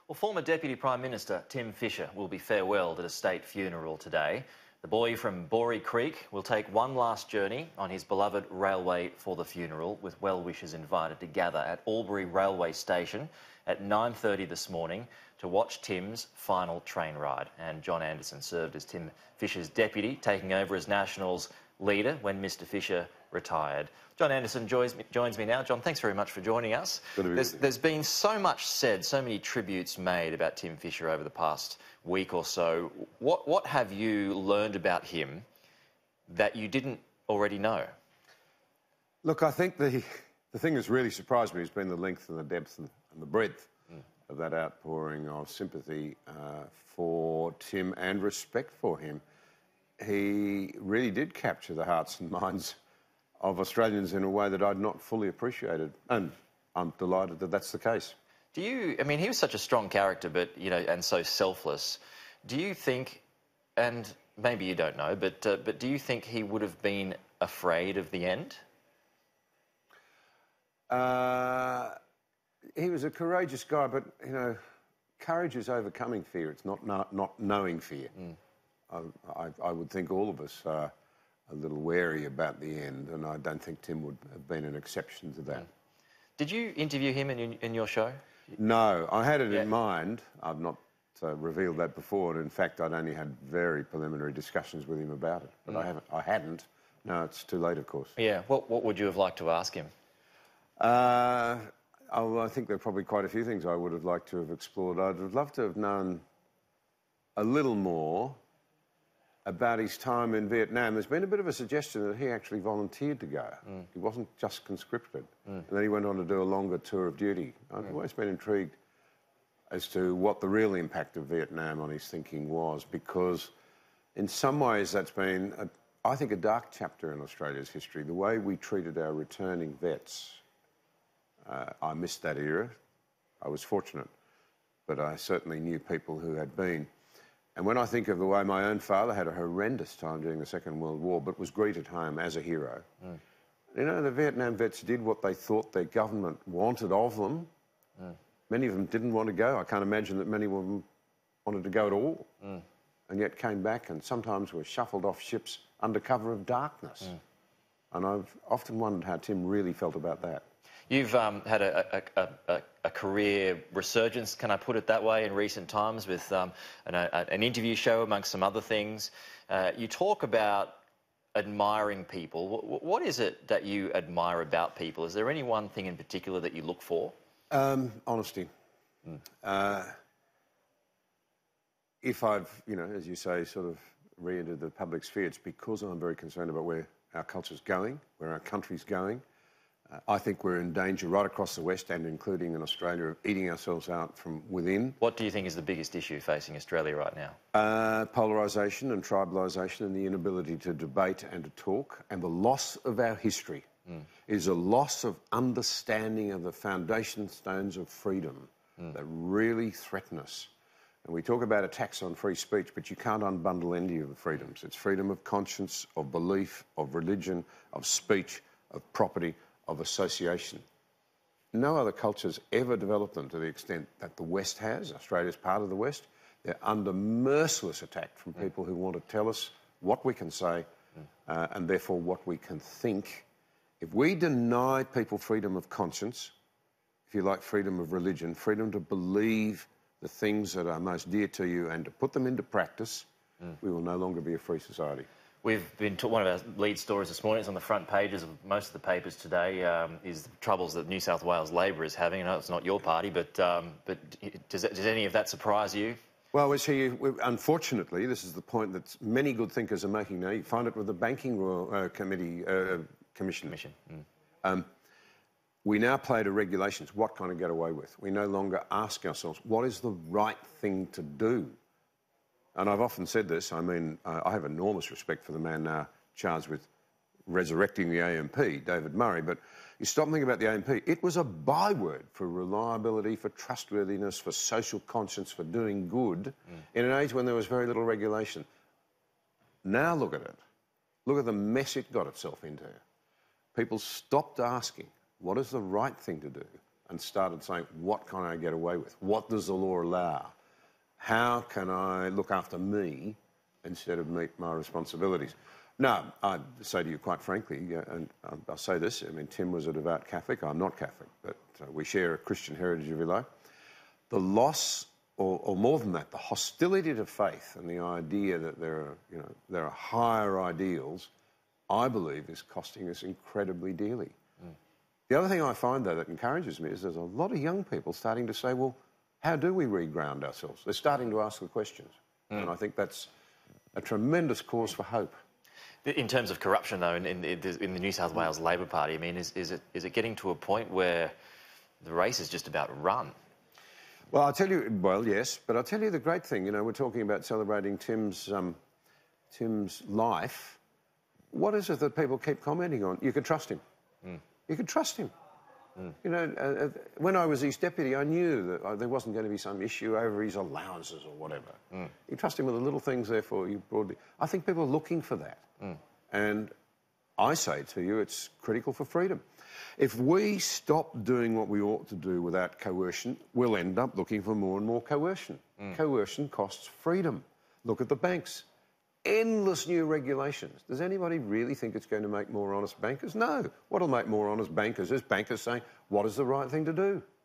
Well, former Deputy Prime Minister Tim Fischer will be farewelled at a state funeral today. The boy from Borey Creek will take one last journey on his beloved railway for the funeral, with well-wishers invited to gather at Albury Railway Station at 9:30 this morning to watch Tim's final train ride. And John Anderson served as Tim Fischer's deputy, taking over as Nationals leader when Mr Fischer retired. John Anderson joins me now. John, thanks very much for joining us. There's been so much said, so many tributes made about Tim Fischer over the past week or so. What have you learned about him that you didn't already know? Look, I think the thing that's really surprised me has been the length and the depth and the breadth of that outpouring of sympathy for Tim and respect for him. He really did capture the hearts and minds of Australians in a way that I'd not fully appreciated, and I'm delighted that that's the case. I mean, he was such a strong character, but, you know, and so selfless. Do you think, and maybe you don't know, but do you think he would have been afraid of the end? He was a courageous guy, but, you know, courage is overcoming fear. It's not knowing fear. I would think all of us are a little wary about the end, and I don't think Tim would have been an exception to that. Did you interview him in your show? No, I had it in mind. I've not revealed that before, and in fact I'd only had very preliminary discussions with him about it, but I hadn't. No, it's too late, of course. Yeah, what would you have liked to ask him? I think there are probably quite a few things I would have liked to have explored. I'd have loved to have known a little more about his time in Vietnam. There's been a bit of a suggestion that he actually volunteered to go. He wasn't just conscripted. And then he went on to do a longer tour of duty. I've always been intrigued as to what the real impact of Vietnam on his thinking was, because in some ways that's been, I think, a dark chapter in Australia's history. The way we treated our returning vets. I missed that era. I was fortunate, but I certainly knew people who had been. And when I think of the way my own father had a horrendous time during the Second World War, but was greeted home as a hero, you know, the Vietnam vets did what they thought their government wanted of them. Many of them didn't want to go. I can't imagine that many of them wanted to go at all, and yet came back and sometimes were shuffled off ships under cover of darkness. And I've often wondered how Tim really felt about that. You've had a career resurgence, can I put it that way, in recent times with an interview show, amongst some other things. You talk about admiring people. What is it that you admire about people? Is there any one thing in particular that you look for? Honesty. If I've, you know, as you say, sort of re-entered the public sphere, it's because I'm very concerned about where our culture's going, where our country's going. I think we're in danger right across the West, and including in Australia, of eating ourselves out from within. What do you think is the biggest issue facing Australia right now? Polarisation and tribalisation, and the inability to debate and to talk, and the loss of our history. Is a loss of understanding of the foundation stones of freedom that really threaten us. And we talk about attacks on free speech, but you can't unbundle any of the freedoms. It's freedom of conscience, of belief, of religion, of speech, of property, of association. No other culture's ever developed them to the extent that the West has. Australia's part of the West. They're under merciless attack from people who want to tell us what we can say and therefore what we can think. If we deny people freedom of conscience, if you like, freedom of religion, freedom to believe the things that are most dear to you and to put them into practice, we will no longer be a free society. We've been one of our lead stories this morning, it's on the front pages of most of the papers today, is the troubles that New South Wales Labor is having. I know it's not your party, but does any of that surprise you? Well, unfortunately, this is the point that many good thinkers are making now. You find it with the Banking Commission. We now play to regulations. What can I get away with? We no longer ask ourselves, what is the right thing to do? And I've often said this, I mean, I have enormous respect for the man now charged with resurrecting the AMP, David Murray, but you stop and think about the AMP, it was a byword for reliability, for trustworthiness, for social conscience, for doing good, in an age when there was very little regulation. Now look at it. Look at the mess it got itself into. People stopped asking, what is the right thing to do? and started saying, what can I get away with? What does the law allow? How can I look after me instead of meet my responsibilities? Now, I say to you quite frankly, and I'll say this, I mean, Tim was a devout Catholic. I'm not Catholic, but we share a Christian heritage, if you like. The loss, or more than that, the hostility to faith and the idea that there are higher ideals, I believe is costing us incredibly dearly. The other thing I find, though, that encourages me is there's a lot of young people starting to say, well, how do we reground ourselves? They're starting to ask the questions. And I think that's a tremendous cause for hope. In terms of corruption, though, in the New South Wales Labor Party, I mean, is it getting to a point where the race is just about run? Well, I'll tell you, well, yes, but I'll tell you the great thing. You know, we're talking about celebrating Tim's life. What is it that people keep commenting on? You can trust him. You can trust him. You know, when I was his deputy, I knew that there wasn't going to be some issue over his allowances or whatever. You trust him with the little things, therefore, you broadly... I think people are looking for that. And I say to you, it's critical for freedom. If we stop doing what we ought to do without coercion, we'll end up looking for more and more coercion. Coercion costs freedom. Look at the banks. Endless new regulations. Does anybody really think it's going to make more honest bankers? No. What'll make more honest bankers is bankers saying, what is the right thing to do?